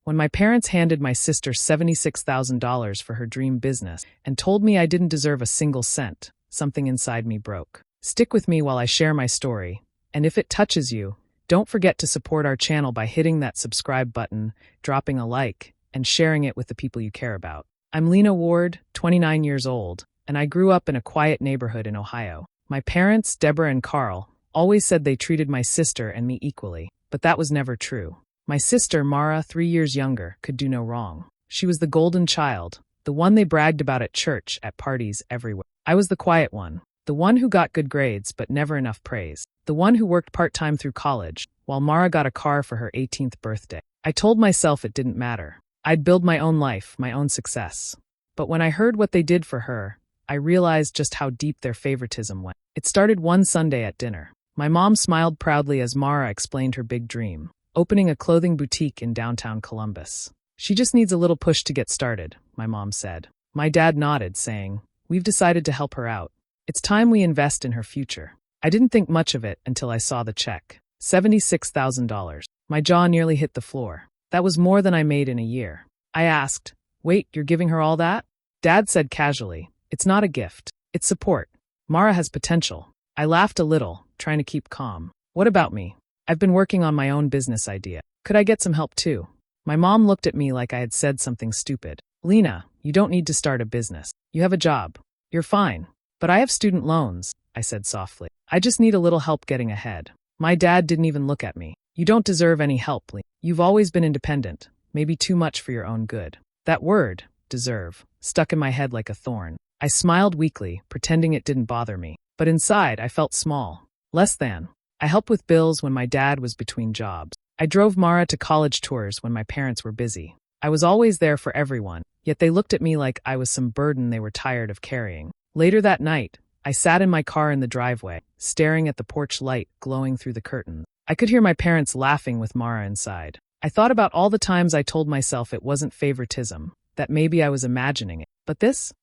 When my parents handed my sister $76,000 for her dream business and told me I didn't deserve a single cent, something inside me broke. Stick with me while I share my story, and if it touches you, don't forget to support our channel by hitting that subscribe button, dropping a like, and sharing it with the people you care about. I'm Lena Ward, 29 years old, and I grew up in a quiet neighborhood in Ohio. My parents, Deborah and Carl, always said they treated my sister and me equally, but that was never true. My sister, Mara, 3 years younger, could do no wrong. She was the golden child, the one they bragged about at church, at parties, everywhere. I was the quiet one, the one who got good grades but never enough praise, the one who worked part-time through college, while Mara got a car for her 18th birthday. I told myself it didn't matter. I'd build my own life, my own success. But when I heard what they did for her, I realized just how deep their favoritism went. It started one Sunday at dinner. My mom smiled proudly as Mara explained her big dream, opening a clothing boutique in downtown Columbus. She just needs a little push to get started, my mom said. My dad nodded, saying, "We've decided to help her out. It's time we invest in her future." I didn't think much of it until I saw the check. $76,000. My jaw nearly hit the floor. That was more than I made in a year. I asked, "Wait, you're giving her all that?" Dad said casually, "It's not a gift. It's support. Mara has potential." I laughed a little, trying to keep calm. "What about me? I've been working on my own business idea. Could I get some help too?" My mom looked at me like I had said something stupid. "Lena, you don't need to start a business. You have a job. You're fine." "But I have student loans," I said softly. "I just need a little help getting ahead." My dad didn't even look at me. "You don't deserve any help, Lena. You've always been independent, maybe too much for your own good." That word, deserve, stuck in my head like a thorn. I smiled weakly, pretending it didn't bother me. But inside, I felt small. Less than. I helped with bills when my dad was between jobs. I drove Mara to college tours when my parents were busy. I was always there for everyone, yet they looked at me like I was some burden they were tired of carrying. Later that night, I sat in my car in the driveway, staring at the porch light glowing through the curtains. I could hear my parents laughing with Mara inside. I thought about all the times I told myself it wasn't favoritism, that maybe I was imagining it. But this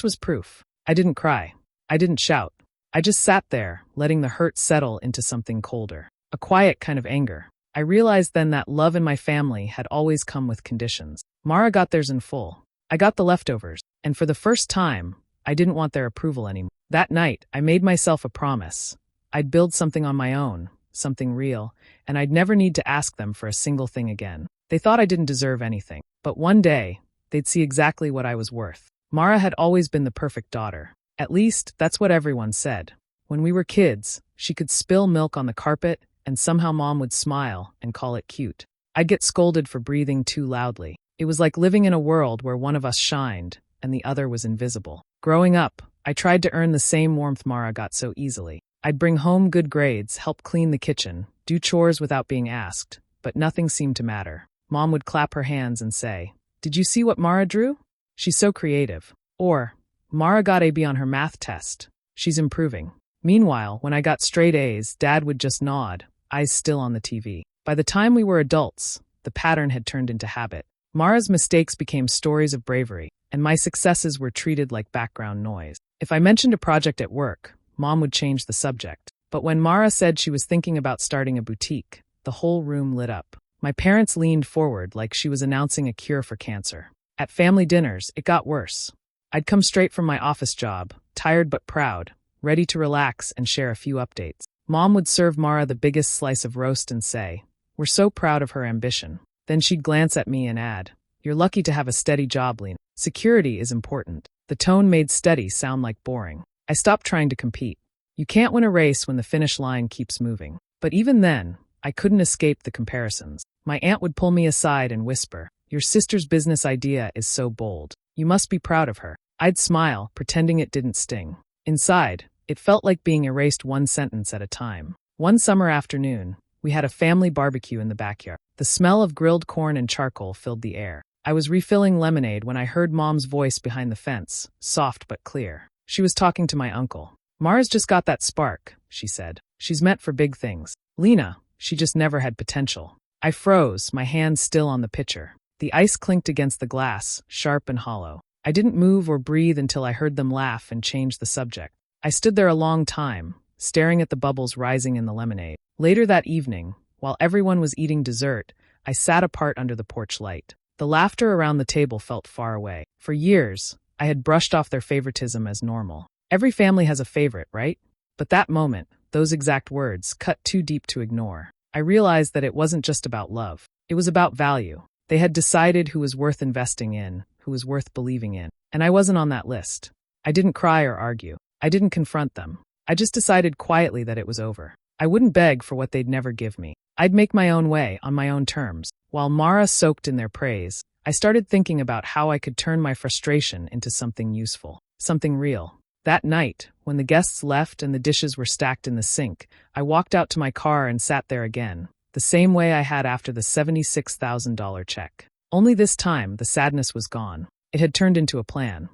was proof. I didn't cry. I didn't shout. I just sat there, letting the hurt settle into something colder. A quiet kind of anger. I realized then that love in my family had always come with conditions. Mara got theirs in full. I got the leftovers. And for the first time, I didn't want their approval anymore. That night, I made myself a promise. I'd build something on my own, something real, and I'd never need to ask them for a single thing again. They thought I didn't deserve anything. But one day, they'd see exactly what I was worth. Mara had always been the perfect daughter. At least, that's what everyone said. When we were kids, she could spill milk on the carpet, and somehow Mom would smile and call it cute. I'd get scolded for breathing too loudly. It was like living in a world where one of us shined, and the other was invisible. Growing up, I tried to earn the same warmth Mara got so easily. I'd bring home good grades, help clean the kitchen, do chores without being asked, but nothing seemed to matter. Mom would clap her hands and say, "Did you see what Mara drew? She's so creative." Or, "Mara got a B on her math test. She's improving." Meanwhile, when I got straight A's, Dad would just nod, eyes still on the TV. By the time we were adults, the pattern had turned into habit. Mara's mistakes became stories of bravery, and my successes were treated like background noise. If I mentioned a project at work, Mom would change the subject. But when Mara said she was thinking about starting a boutique, the whole room lit up. My parents leaned forward like she was announcing a cure for cancer. At family dinners, it got worse. I'd come straight from my office job, tired but proud, ready to relax and share a few updates. Mom would serve Mara the biggest slice of roast and say, "We're so proud of her ambition." Then she'd glance at me and add, "You're lucky to have a steady job, Lena. Security is important." The tone made steady sound like boring. I stopped trying to compete. You can't win a race when the finish line keeps moving. But even then, I couldn't escape the comparisons. My aunt would pull me aside and whisper, "Your sister's business idea is so bold. You must be proud of her." I'd smile, pretending it didn't sting. Inside, it felt like being erased one sentence at a time. One summer afternoon, we had a family barbecue in the backyard. The smell of grilled corn and charcoal filled the air. I was refilling lemonade when I heard Mom's voice behind the fence, soft but clear. She was talking to my uncle. "Mara's just got that spark," she said. "She's meant for big things. Lena, she just never had potential." I froze, my hands still on the pitcher. The ice clinked against the glass, sharp and hollow. I didn't move or breathe until I heard them laugh and change the subject. I stood there a long time, staring at the bubbles rising in the lemonade. Later that evening, while everyone was eating dessert, I sat apart under the porch light. The laughter around the table felt far away. For years, I had brushed off their favoritism as normal. Every family has a favorite, right? But that moment, those exact words, cut too deep to ignore. I realized that it wasn't just about love. It was about value. They had decided who was worth investing in, who was worth believing in. And I wasn't on that list. I didn't cry or argue. I didn't confront them. I just decided quietly that it was over. I wouldn't beg for what they'd never give me. I'd make my own way, on my own terms. While Mara soaked in their praise, I started thinking about how I could turn my frustration into something useful, something real. That night, when the guests left and the dishes were stacked in the sink, I walked out to my car and sat there again, the same way I had after the $76,000 check. Only this time, the sadness was gone. It had turned into a plan.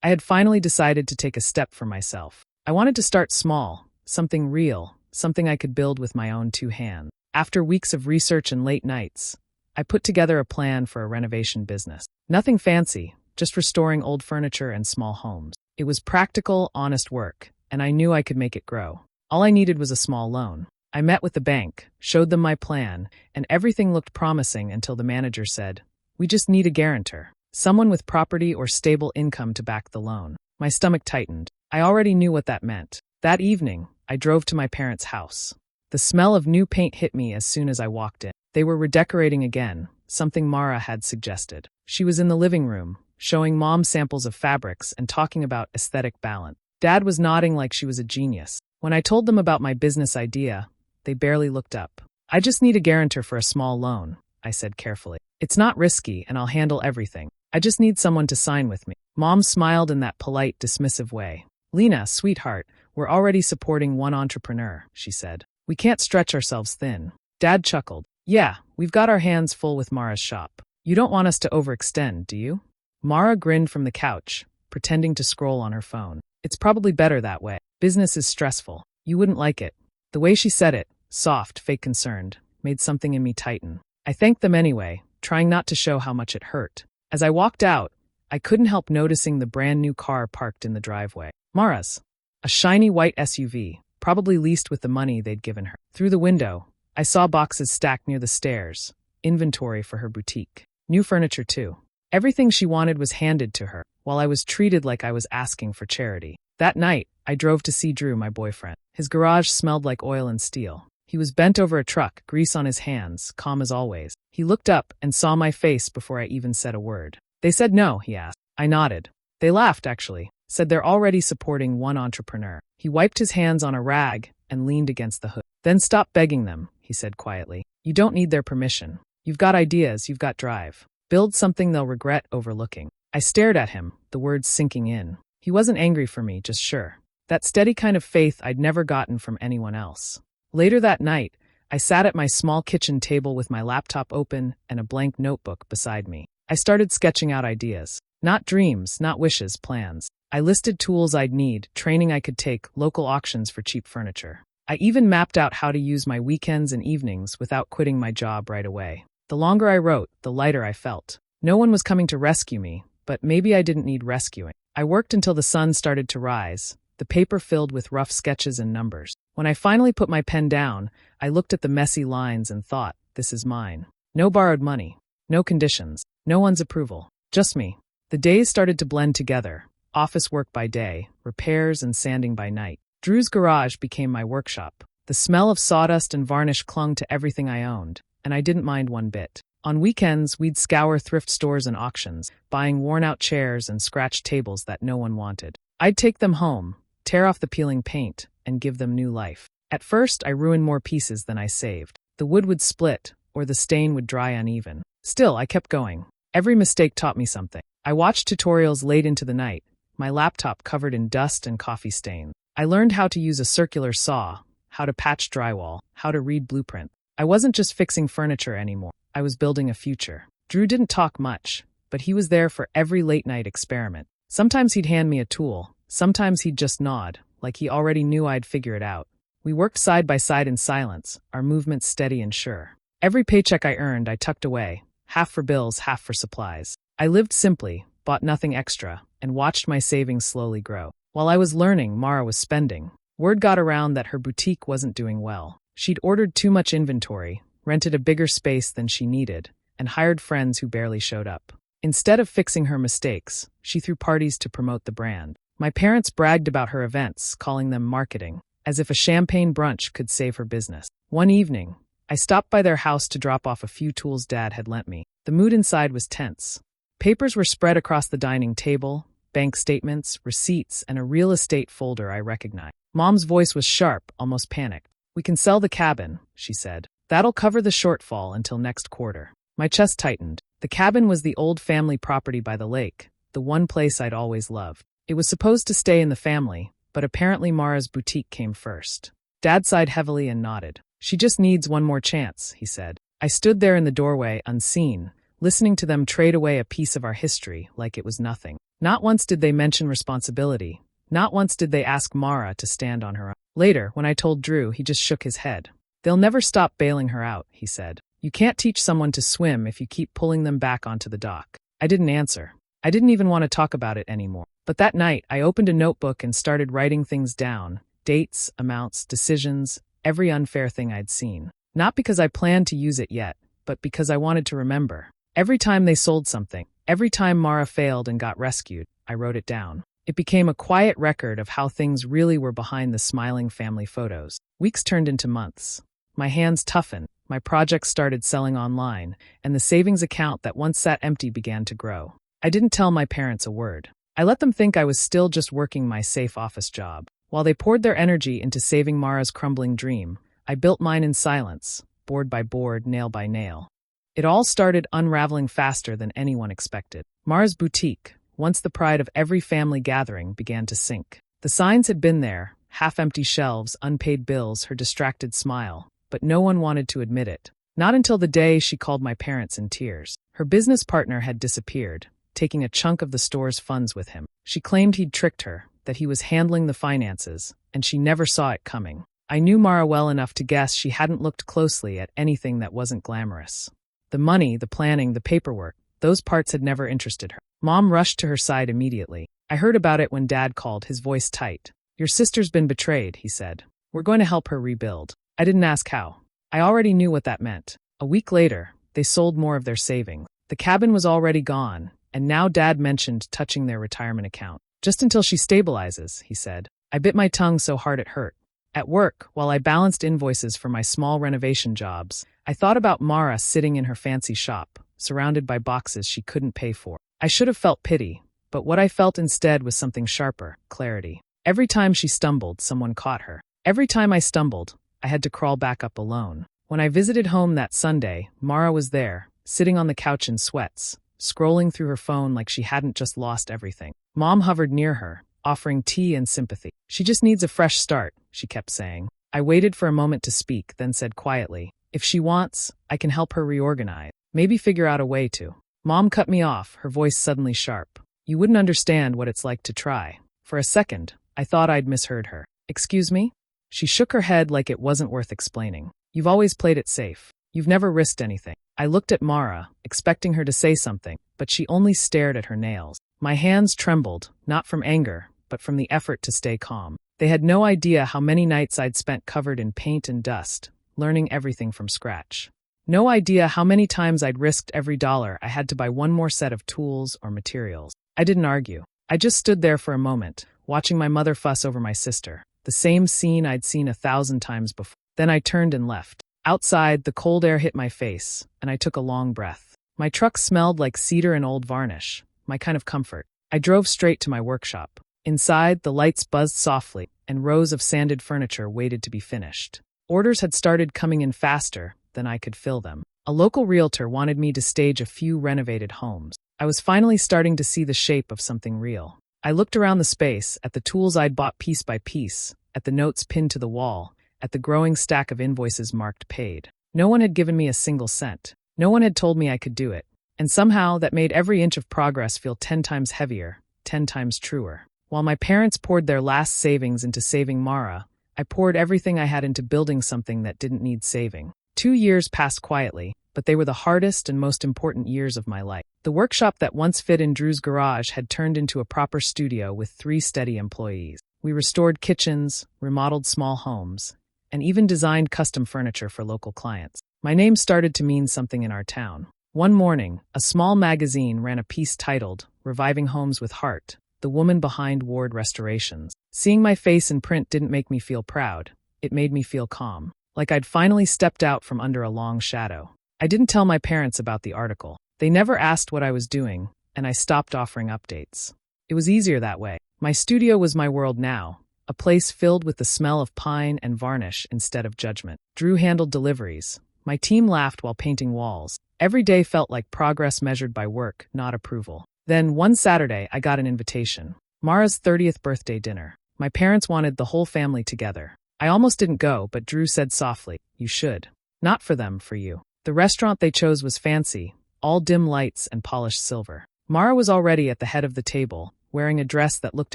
I had finally decided to take a step for myself. I wanted to start small, something real, something I could build with my own two hands. After weeks of research and late nights, I put together a plan for a renovation business. Nothing fancy, just restoring old furniture and small homes. It was practical, honest work, and I knew I could make it grow. All I needed was a small loan. I met with the bank, showed them my plan, and everything looked promising until the manager said, "We just need a guarantor, someone with property or stable income to back the loan." My stomach tightened. I already knew what that meant. That evening, I drove to my parents' house. The smell of new paint hit me as soon as I walked in. They were redecorating again, something Mara had suggested. She was in the living room, showing Mom samples of fabrics and talking about aesthetic balance. Dad was nodding like she was a genius. When I told them about my business idea, they barely looked up. "I just need a guarantor for a small loan," I said carefully. "It's not risky and I'll handle everything. I just need someone to sign with me." Mom smiled in that polite, dismissive way. "Lena, sweetheart, we're already supporting one entrepreneur," she said. "We can't stretch ourselves thin." Dad chuckled. "Yeah, we've got our hands full with Mara's shop. You don't want us to overextend, do you?" Mara grinned from the couch, pretending to scroll on her phone. "It's probably better that way. Business is stressful. You wouldn't like it." The way she said it, soft, fake concerned, made something in me tighten. I thanked them anyway, trying not to show how much it hurt. As I walked out, I couldn't help noticing the brand new car parked in the driveway. Mara's. A shiny white SUV, probably leased with the money they'd given her. Through the window, I saw boxes stacked near the stairs, inventory for her boutique. New furniture too. Everything she wanted was handed to her, while I was treated like I was asking for charity. That night, I drove to see Drew, my boyfriend. His garage smelled like oil and steel. He was bent over a truck, grease on his hands, calm as always. He looked up and saw my face before I even said a word. "They said no," he asked. I nodded. "They laughed, actually. Said they're already supporting one entrepreneur." He wiped his hands on a rag and leaned against the hood. "Then stop begging them," he said quietly. "You don't need their permission. You've got ideas, you've got drive. Build something they'll regret overlooking." I stared at him, the words sinking in. He wasn't angry for me, just sure. That steady kind of faith I'd never gotten from anyone else. Later that night, I sat at my small kitchen table with my laptop open and a blank notebook beside me. I started sketching out ideas. Not dreams, not wishes, plans. I listed tools I'd need, training I could take, local auctions for cheap furniture. I even mapped out how to use my weekends and evenings without quitting my job right away. The longer I wrote, the lighter I felt. No one was coming to rescue me, but maybe I didn't need rescuing. I worked until the sun started to rise, the paper filled with rough sketches and numbers. When I finally put my pen down, I looked at the messy lines and thought, this is mine. No borrowed money. No conditions. No one's approval. Just me. The days started to blend together. Office work by day, repairs and sanding by night. Drew's garage became my workshop. The smell of sawdust and varnish clung to everything I owned, and I didn't mind one bit. On weekends, we'd scour thrift stores and auctions, buying worn-out chairs and scratched tables that no one wanted. I'd take them home, tear off the peeling paint, and give them new life. At first, I ruined more pieces than I saved. The wood would split, or the stain would dry uneven. Still, I kept going. Every mistake taught me something. I watched tutorials late into the night, my laptop covered in dust and coffee stains. I learned how to use a circular saw, how to patch drywall, how to read blueprint. I wasn't just fixing furniture anymore. I was building a future. Drew didn't talk much, but he was there for every late-night experiment. Sometimes he'd hand me a tool. Sometimes he'd just nod, like he already knew I'd figure it out. We worked side by side in silence, our movements steady and sure. Every paycheck I earned, I tucked away, half for bills, half for supplies. I lived simply, bought nothing extra, and watched my savings slowly grow. While I was learning, Mara was spending. Word got around that her boutique wasn't doing well. She'd ordered too much inventory, rented a bigger space than she needed, and hired friends who barely showed up. Instead of fixing her mistakes, she threw parties to promote the brand. My parents bragged about her events, calling them marketing, as if a champagne brunch could save her business. One evening, I stopped by their house to drop off a few tools Dad had lent me. The mood inside was tense. Papers were spread across the dining table, bank statements, receipts, and a real estate folder I recognized. Mom's voice was sharp, almost panicked. "We can sell the cabin," she said. "That'll cover the shortfall until next quarter." My chest tightened. The cabin was the old family property by the lake, the one place I'd always loved. It was supposed to stay in the family, but apparently Mara's boutique came first. Dad sighed heavily and nodded. "She just needs one more chance," he said. I stood there in the doorway, unseen, listening to them trade away a piece of our history like it was nothing. Not once did they mention responsibility. Not once did they ask Mara to stand on her own. Later, when I told Drew, he just shook his head. "They'll never stop bailing her out," he said. "You can't teach someone to swim if you keep pulling them back onto the dock." I didn't answer. I didn't even want to talk about it anymore. But that night, I opened a notebook and started writing things down. Dates, amounts, decisions, every unfair thing I'd seen. Not because I planned to use it yet, but because I wanted to remember. Every time they sold something, every time Mara failed and got rescued, I wrote it down. It became a quiet record of how things really were behind the smiling family photos. Weeks turned into months. My hands toughened, my projects started selling online, and the savings account that once sat empty began to grow. I didn't tell my parents a word. I let them think I was still just working my safe office job. While they poured their energy into saving Mara's crumbling dream, I built mine in silence, board by board, nail by nail. It all started unraveling faster than anyone expected. Mara's boutique, once the pride of every family gathering, began to sink. The signs had been there, half-empty shelves, unpaid bills, her distracted smile, but no one wanted to admit it. Not until the day she called my parents in tears. Her business partner had disappeared, taking a chunk of the store's funds with him. She claimed he'd tricked her, that he was handling the finances, and she never saw it coming. I knew Mara well enough to guess she hadn't looked closely at anything that wasn't glamorous. The money, the planning, the paperwork, those parts had never interested her. Mom rushed to her side immediately. I heard about it when Dad called, his voice tight. "Your sister's been betrayed," he said. "We're going to help her rebuild." I didn't ask how. I already knew what that meant. A week later, they sold more of their savings. The cabin was already gone, and now Dad mentioned touching their retirement account. "Just until she stabilizes," he said. I bit my tongue so hard it hurt. At work, while I balanced invoices for my small renovation jobs, I thought about Mara sitting in her fancy shop, surrounded by boxes she couldn't pay for. I should have felt pity, but what I felt instead was something sharper, clarity. Every time she stumbled, someone caught her. Every time I stumbled, I had to crawl back up alone. When I visited home that Sunday, Mara was there, sitting on the couch in sweats, scrolling through her phone like she hadn't just lost everything. Mom hovered near her, offering tea and sympathy. "She just needs a fresh start," she kept saying. I waited for a moment to speak, then said quietly, "If she wants, I can help her reorganize. Maybe figure out a way to." Mom cut me off, her voice suddenly sharp. "You wouldn't understand what it's like to try." For a second, I thought I'd misheard her. "Excuse me?" She shook her head like it wasn't worth explaining. "You've always played it safe. You've never risked anything." I looked at Mara, expecting her to say something, but she only stared at her nails. My hands trembled, not from anger, but from the effort to stay calm. They had no idea how many nights I'd spent covered in paint and dust, learning everything from scratch. No idea how many times I'd risked every dollar I had to buy one more set of tools or materials. I didn't argue. I just stood there for a moment, watching my mother fuss over my sister, the same scene I'd seen 1,000 times before. Then I turned and left. Outside, the cold air hit my face, and I took a long breath. My truck smelled like cedar and old varnish, my kind of comfort. I drove straight to my workshop. Inside, the lights buzzed softly, and rows of sanded furniture waited to be finished. Orders had started coming in faster than I could fill them. A local realtor wanted me to stage a few renovated homes. I was finally starting to see the shape of something real. I looked around the space, at the tools I'd bought piece by piece, at the notes pinned to the wall, at the growing stack of invoices marked paid. No one had given me a single cent. No one had told me I could do it. And somehow that made every inch of progress feel 10 times heavier, 10 times truer. While my parents poured their last savings into saving Mara, I poured everything I had into building something that didn't need saving. 2 years passed quietly, but they were the hardest and most important years of my life. The workshop that once fit in Drew's garage had turned into a proper studio with 3 steady employees. We restored kitchens, remodeled small homes, and even designed custom furniture for local clients. My name started to mean something in our town. One morning, a small magazine ran a piece titled, "Reviving Homes with Heart, the Woman Behind Ward Restorations." Seeing my face in print didn't make me feel proud. It made me feel calm, like I'd finally stepped out from under a long shadow. I didn't tell my parents about the article. They never asked what I was doing, and I stopped offering updates. It was easier that way. My studio was my world now, a place filled with the smell of pine and varnish instead of judgment. Drew handled deliveries. My team laughed while painting walls. Every day felt like progress measured by work, not approval. Then, one Saturday, I got an invitation. Mara's 30th birthday dinner. My parents wanted the whole family together. I almost didn't go, but Drew said softly, "You should. Not for them, for you." The restaurant they chose was fancy, all dim lights and polished silver. Mara was already at the head of the table, wearing a dress that looked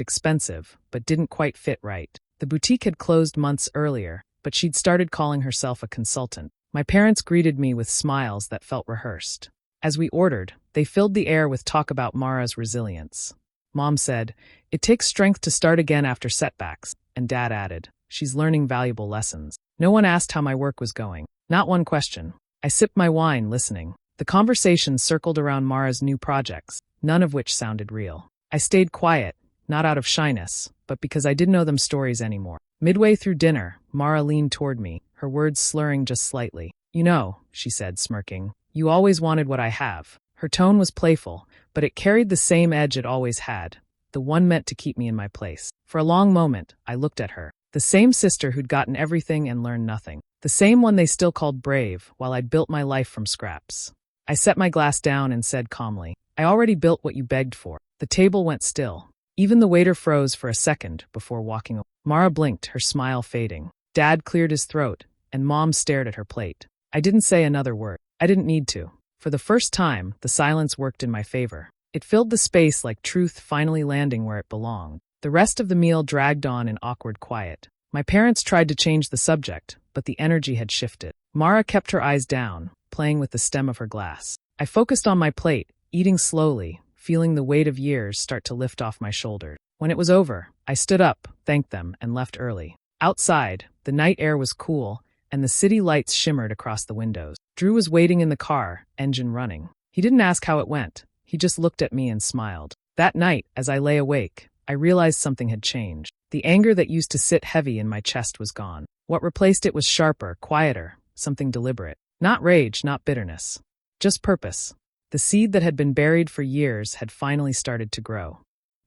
expensive, but didn't quite fit right. The boutique had closed months earlier, but she'd started calling herself a consultant. My parents greeted me with smiles that felt rehearsed. As we ordered, they filled the air with talk about Mara's resilience. Mom said, "It takes strength to start again after setbacks," and Dad added, "She's learning valuable lessons." No one asked how my work was going. Not one question. I sipped my wine, listening. The conversation circled around Mara's new projects, none of which sounded real. I stayed quiet, not out of shyness, but because I didn't know them stories anymore. Midway through dinner, Mara leaned toward me, her words slurring just slightly. "You know," she said, smirking, "you always wanted what I have." Her tone was playful, but it carried the same edge it always had, the one meant to keep me in my place. For a long moment, I looked at her. The same sister who'd gotten everything and learned nothing. The same one they still called brave, while I'd built my life from scraps. I set my glass down and said calmly, "I already built what you begged for." The table went still. Even the waiter froze for a second before walking away. Mara blinked, her smile fading. Dad cleared his throat, and Mom stared at her plate. I didn't say another word. I didn't need to. For the first time, the silence worked in my favor. It filled the space like truth finally landing where it belonged. The rest of the meal dragged on in awkward quiet. My parents tried to change the subject, but the energy had shifted. Mara kept her eyes down, playing with the stem of her glass. I focused on my plate, eating slowly, feeling the weight of years start to lift off my shoulders. When it was over, I stood up, thanked them, and left early. Outside, the night air was cool, and the city lights shimmered across the windows. Drew was waiting in the car, engine running. He didn't ask how it went. He just looked at me and smiled. That night, as I lay awake, I realized something had changed. The anger that used to sit heavy in my chest was gone. What replaced it was sharper, quieter, something deliberate. Not rage, not bitterness. Just purpose. The seed that had been buried for years had finally started to grow.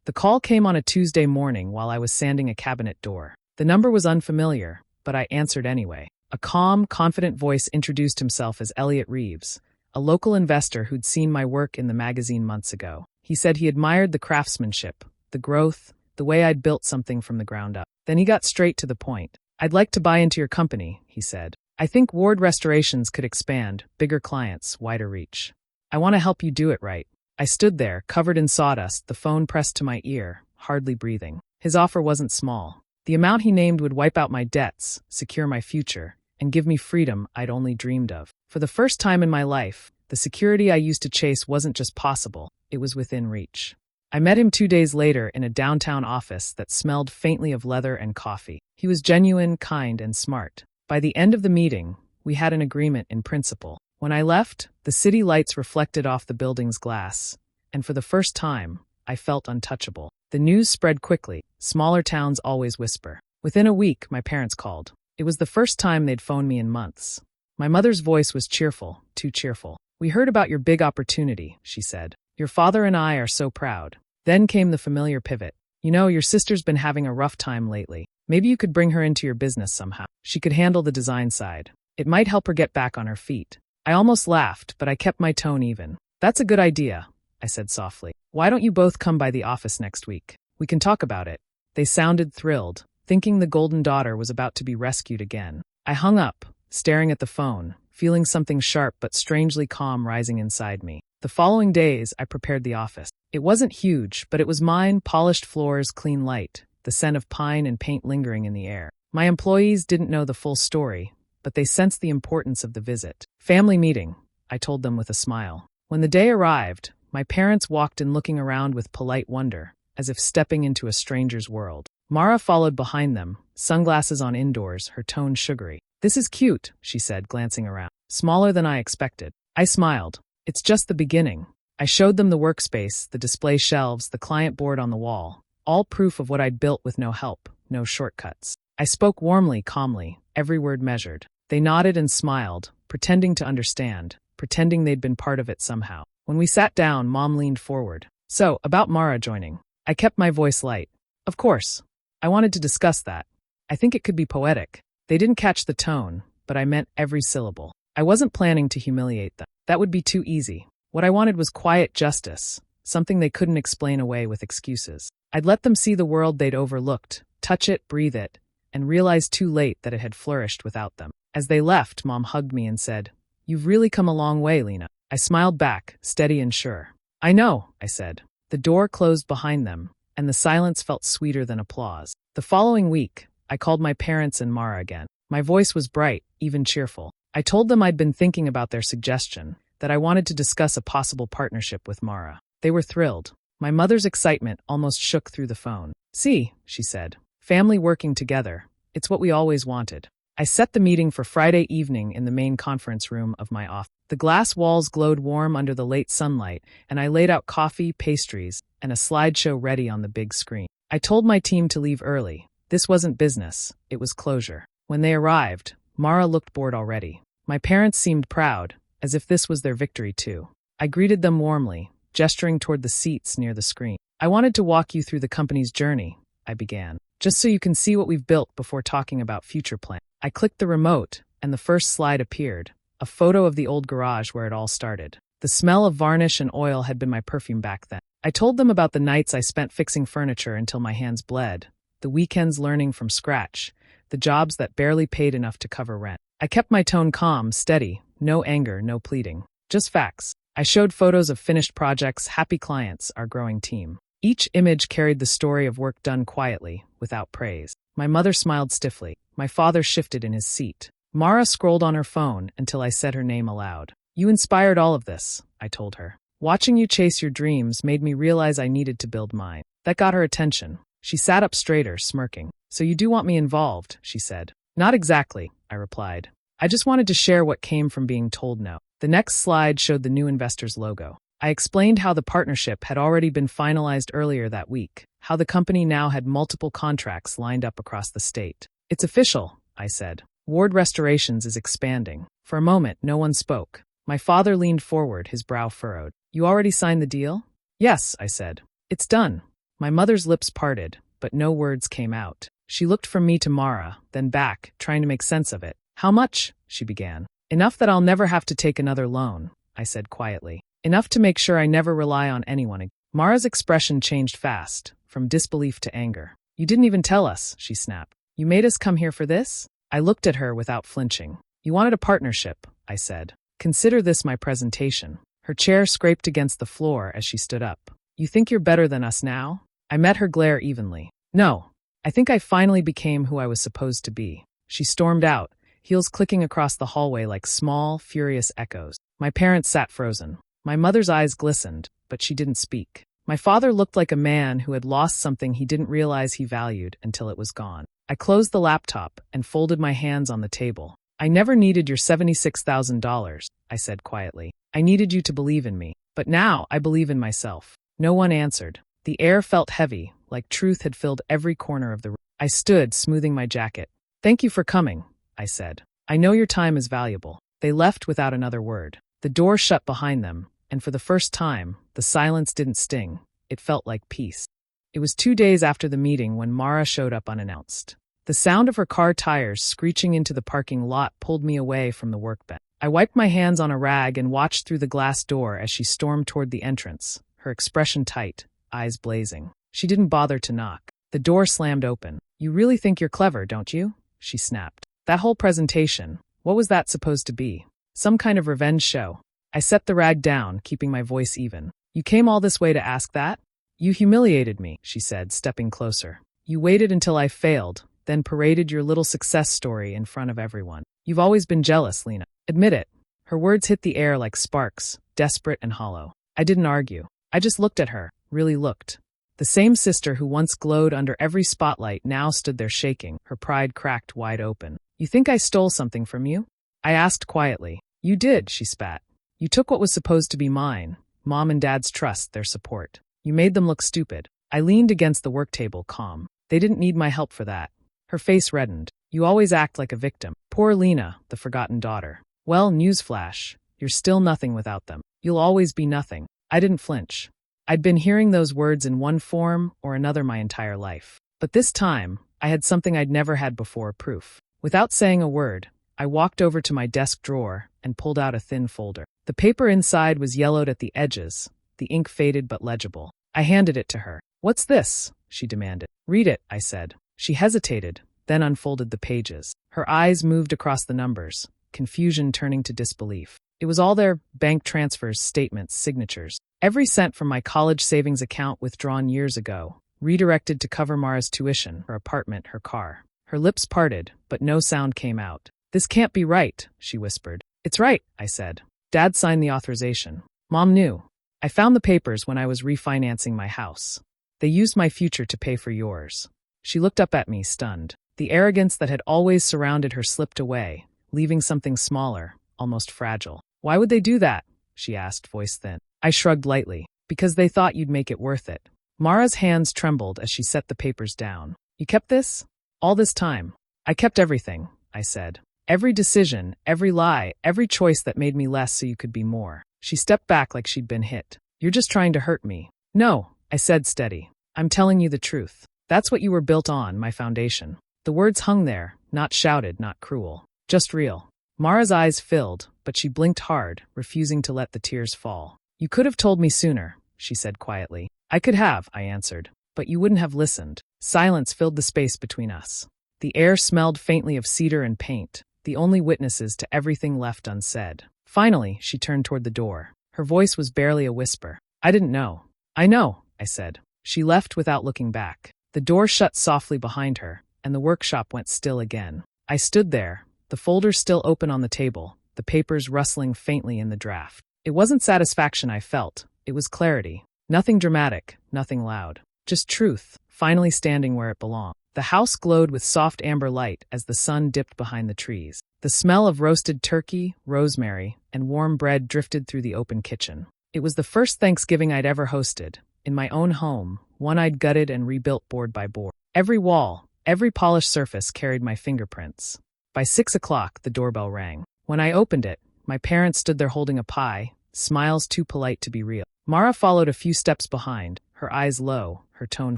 The call came on a Tuesday morning while I was sanding a cabinet door. The number was unfamiliar, but I answered anyway. A calm, confident voice introduced himself as Elliot Reeves, a local investor who'd seen my work in the magazine months ago. He said he admired the craftsmanship, the growth, the way I'd built something from the ground up. Then he got straight to the point. "I'd like to buy into your company," he said. "I think Ward Restorations could expand, bigger clients, wider reach. I want to help you do it right." I stood there, covered in sawdust, the phone pressed to my ear, hardly breathing. His offer wasn't small. The amount he named would wipe out my debts, secure my future, and give me freedom I'd only dreamed of. For the first time in my life, the security I used to chase wasn't just possible, it was within reach. I met him 2 days later in a downtown office that smelled faintly of leather and coffee. He was genuine, kind, and smart. By the end of the meeting, we had an agreement in principle. When I left, the city lights reflected off the building's glass, and for the first time, I felt untouchable. The news spread quickly. Smaller towns always whisper. Within a week, my parents called. It was the first time they'd phoned me in months. My mother's voice was cheerful, too cheerful. "We heard about your big opportunity," she said. "Your father and I are so proud." Then came the familiar pivot. "You know, your sister's been having a rough time lately. Maybe you could bring her into your business somehow. She could handle the design side. It might help her get back on her feet." I almost laughed, but I kept my tone even. "That's a good idea," I said softly. "Why don't you both come by the office next week? We can talk about it." They sounded thrilled, thinking the golden daughter was about to be rescued again. I hung up, staring at the phone, feeling something sharp but strangely calm rising inside me. The following days, I prepared the office. It wasn't huge, but it was mine, polished floors, clean light, the scent of pine and paint lingering in the air. My employees didn't know the full story, but they sensed the importance of the visit. "Family meeting," I told them with a smile. When the day arrived, my parents walked in looking around with polite wonder, as if stepping into a stranger's world. Mara followed behind them, sunglasses on indoors, her tone sugary. "This is cute," she said, glancing around. smaller than I expected. I smiled. It's just the beginning. I showed them the workspace, the display shelves, the client board on the wall, all proof of what I'd built with no help, no shortcuts. I spoke warmly, calmly, every word measured. They nodded and smiled, pretending to understand, pretending they'd been part of it somehow. When we sat down, Mom leaned forward. So, about Mara joining. I kept my voice light. Of course. I wanted to discuss that. I think it could be poetic. They didn't catch the tone, but I meant every syllable. I wasn't planning to humiliate them. That would be too easy. What I wanted was quiet justice, something they couldn't explain away with excuses. I'd let them see the world they'd overlooked, touch it, breathe it, and realize too late that it had flourished without them. As they left, Mom hugged me and said, "You've really come a long way, Lena." I smiled back, steady and sure. "I know," I said. The door closed behind them, and the silence felt sweeter than applause. The following week, I called my parents and Mara again. My voice was bright, even cheerful. I told them I'd been thinking about their suggestion, that I wanted to discuss a possible partnership with Mara. They were thrilled. My mother's excitement almost shook through the phone. "See," she said, "family working together. It's what we always wanted." I set the meeting for Friday evening in the main conference room of my office. The glass walls glowed warm under the late sunlight, and I laid out coffee, pastries, and a slideshow ready on the big screen. I told my team to leave early. This wasn't business, it was closure. When they arrived, Mara looked bored already. My parents seemed proud, as if this was their victory too. I greeted them warmly, gesturing toward the seats near the screen. "I wanted to walk you through the company's journey," I began, "just so you can see what we've built before talking about future plans." I clicked the remote, and the first slide appeared, a photo of the old garage where it all started. The smell of varnish and oil had been my perfume back then. I told them about the nights I spent fixing furniture until my hands bled, the weekends learning from scratch, the jobs that barely paid enough to cover rent. I kept my tone calm, steady, no anger, no pleading. Just facts. I showed photos of finished projects, happy clients, our growing team. Each image carried the story of work done quietly, without praise. My mother smiled stiffly. My father shifted in his seat. Mara scrolled on her phone until I said her name aloud. "You inspired all of this," I told her. "Watching you chase your dreams made me realize I needed to build mine." That got her attention. She sat up straighter, smirking. "So you do want me involved," she said. "Not exactly," I replied. "I just wanted to share what came from being told no." The next slide showed the new investor's logo. I explained how the partnership had already been finalized earlier that week, how the company now had multiple contracts lined up across the state. "It's official," I said. "Ward Restorations is expanding." For a moment, no one spoke. My father leaned forward, his brow furrowed. "You already signed the deal?" "Yes," I said. "It's done." My mother's lips parted, but no words came out. She looked from me to Mara, then back, trying to make sense of it. "How much?" she began. "Enough that I'll never have to take another loan," I said quietly. "Enough to make sure I never rely on anyone again." Mara's expression changed fast, from disbelief to anger. "You didn't even tell us," she snapped. "You made us come here for this?" I looked at her without flinching. "You wanted a partnership," I said. "Consider this my presentation." Her chair scraped against the floor as she stood up. "You think you're better than us now?" I met her glare evenly. "No. I think I finally became who I was supposed to be." She stormed out, heels clicking across the hallway like small, furious echoes. My parents sat frozen. My mother's eyes glistened, but she didn't speak. My father looked like a man who had lost something he didn't realize he valued until it was gone. I closed the laptop and folded my hands on the table. "I never needed your $76,000, I said quietly. "I needed you to believe in me. But now I believe in myself." No one answered. The air felt heavy, like truth had filled every corner of the room. I stood, smoothing my jacket. "Thank you for coming," I said. "I know your time is valuable." They left without another word. The door shut behind them, and for the first time, the silence didn't sting. It felt like peace. It was 2 days after the meeting when Mara showed up unannounced. The sound of her car tires screeching into the parking lot pulled me away from the workbench. I wiped my hands on a rag and watched through the glass door as she stormed toward the entrance, her expression tight, eyes blazing. She didn't bother to knock. The door slammed open. "You really think you're clever, don't you?" she snapped. "That whole presentation, what was that supposed to be? Some kind of revenge show?" I set the rag down, keeping my voice even. "You came all this way to ask that?" "You humiliated me," she said, stepping closer. "You waited until I failed, then paraded your little success story in front of everyone. You've always been jealous, Lena. Admit it." Her words hit the air like sparks, desperate and hollow. I didn't argue. I just looked at her, really looked. The same sister who once glowed under every spotlight now stood there shaking, her pride cracked wide open. "You think I stole something from you?" I asked quietly. You did, she spat. You took what was supposed to be mine, Mom and Dad's trust, their support. You made them look stupid. I leaned against the work table, calm. They didn't need my help for that. Her face reddened. You always act like a victim. Poor Lena, the forgotten daughter. Well, newsflash. You're still nothing without them. You'll always be nothing. I didn't flinch. I'd been hearing those words in one form or another my entire life. But this time, I had something I'd never had before, proof. Without saying a word, I walked over to my desk drawer and pulled out a thin folder. The paper inside was yellowed at the edges, the ink faded but legible. I handed it to her. What's this? She demanded. Read it, I said. She hesitated, then unfolded the pages. Her eyes moved across the numbers, confusion turning to disbelief. It was all their bank transfers, statements, signatures. Every cent from my college savings account withdrawn years ago, redirected to cover Mara's tuition, her apartment, her car. Her lips parted, but no sound came out. This can't be right, she whispered. It's right, I said. Dad signed the authorization. Mom knew. I found the papers when I was refinancing my house. They used my future to pay for yours. She looked up at me, stunned. The arrogance that had always surrounded her slipped away, leaving something smaller, almost fragile. Why would they do that? She asked, voice thin. I shrugged lightly. Because they thought you'd make it worth it. Mara's hands trembled as she set the papers down. You kept this? All this time? I kept everything, I said. Every decision, every lie, every choice that made me less so you could be more. She stepped back like she'd been hit. You're just trying to hurt me. No, I said, steady. I'm telling you the truth. That's what you were built on, my foundation. The words hung there, not shouted, not cruel. Just real. Mara's eyes filled, but she blinked hard, refusing to let the tears fall. You could have told me sooner, she said quietly. I could have, I answered. But you wouldn't have listened. Silence filled the space between us. The air smelled faintly of cedar and paint, the only witnesses to everything left unsaid. Finally, she turned toward the door. Her voice was barely a whisper. I didn't know. I know, I said. She left without looking back. The door shut softly behind her, and the workshop went still again. I stood there, the folders still open on the table, the papers rustling faintly in the draft. It wasn't satisfaction I felt, it was clarity. Nothing dramatic, nothing loud. Just truth, finally standing where it belonged. The house glowed with soft amber light as the sun dipped behind the trees. The smell of roasted turkey, rosemary, and warm bread drifted through the open kitchen. It was the first Thanksgiving I'd ever hosted, in my own home, one I'd gutted and rebuilt board by board. Every wall, every polished surface carried my fingerprints. By 6 o'clock, the doorbell rang. When I opened it, my parents stood there holding a pie, smiles too polite to be real. Mara followed a few steps behind, her eyes low, her tone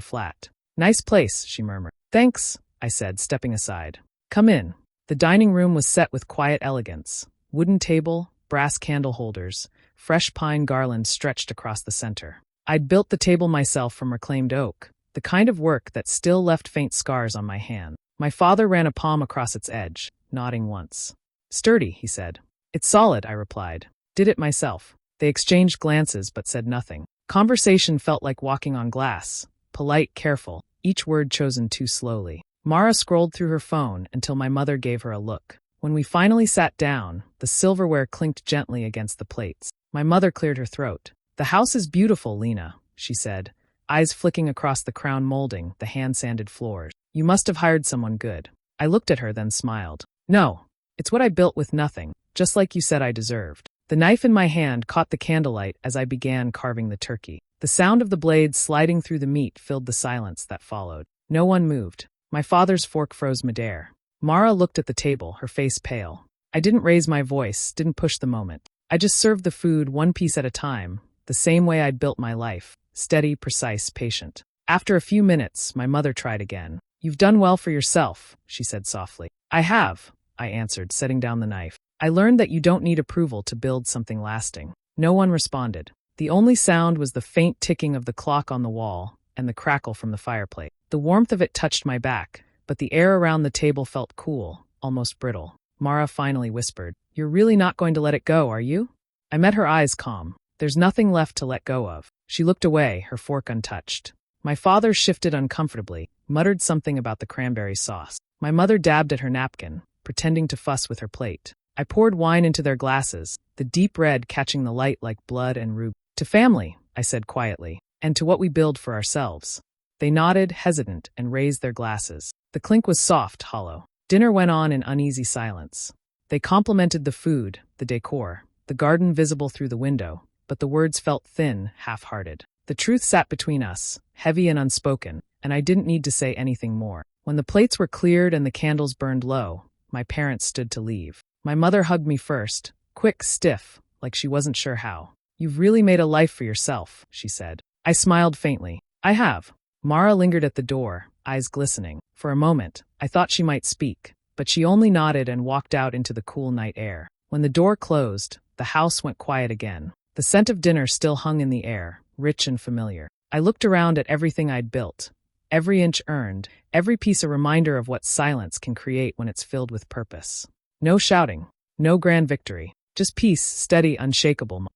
flat. Nice place, she murmured. Thanks, I said, stepping aside. Come in. The dining room was set with quiet elegance. Wooden table, brass candle holders, fresh pine garlands stretched across the center. I'd built the table myself from reclaimed oak, the kind of work that still left faint scars on my hand. My father ran a palm across its edge, nodding once. Sturdy, he said. It's solid, I replied. Did it myself. They exchanged glances but said nothing. Conversation felt like walking on glass, polite, careful, each word chosen too slowly. Mara scrolled through her phone until my mother gave her a look. When we finally sat down, the silverware clinked gently against the plates. My mother cleared her throat. The house is beautiful, Lena, she said, eyes flicking across the crown molding, the hand-sanded floors. You must have hired someone good. I looked at her, then smiled. No, it's what I built with nothing, just like you said I deserved. The knife in my hand caught the candlelight as I began carving the turkey. The sound of the blade sliding through the meat filled the silence that followed. No one moved. My father's fork froze midair. Mara looked at the table, her face pale. I didn't raise my voice, didn't push the moment. I just served the food one piece at a time, the same way I'd built my life, steady, precise, patient. After a few minutes, my mother tried again. You've done well for yourself, she said softly. I have, I answered, setting down the knife. I learned that you don't need approval to build something lasting. No one responded. The only sound was the faint ticking of the clock on the wall and the crackle from the fireplace. The warmth of it touched my back, but the air around the table felt cool, almost brittle. Mara finally whispered, You're really not going to let it go, are you? I met her eyes calm. There's nothing left to let go of. She looked away, her fork untouched. My father shifted uncomfortably, muttered something about the cranberry sauce. My mother dabbed at her napkin, pretending to fuss with her plate. I poured wine into their glasses, the deep red catching the light like blood and ruby. To family, I said quietly, and to what we build for ourselves. They nodded, hesitant, and raised their glasses. The clink was soft, hollow. Dinner went on in uneasy silence. They complimented the food, the decor, the garden visible through the window, but the words felt thin, half-hearted. The truth sat between us, heavy and unspoken, and I didn't need to say anything more. When the plates were cleared and the candles burned low, my parents stood to leave. My mother hugged me first, quick, stiff, like she wasn't sure how. "You've really made a life for yourself," she said. I smiled faintly. "I have." Mara lingered at the door, eyes glistening. For a moment, I thought she might speak, but she only nodded and walked out into the cool night air. When the door closed, the house went quiet again. The scent of dinner still hung in the air, rich and familiar. I looked around at everything I'd built. Every inch earned, every piece a reminder of what silence can create when it's filled with purpose. No shouting, no grand victory, just peace, steady, unshakable.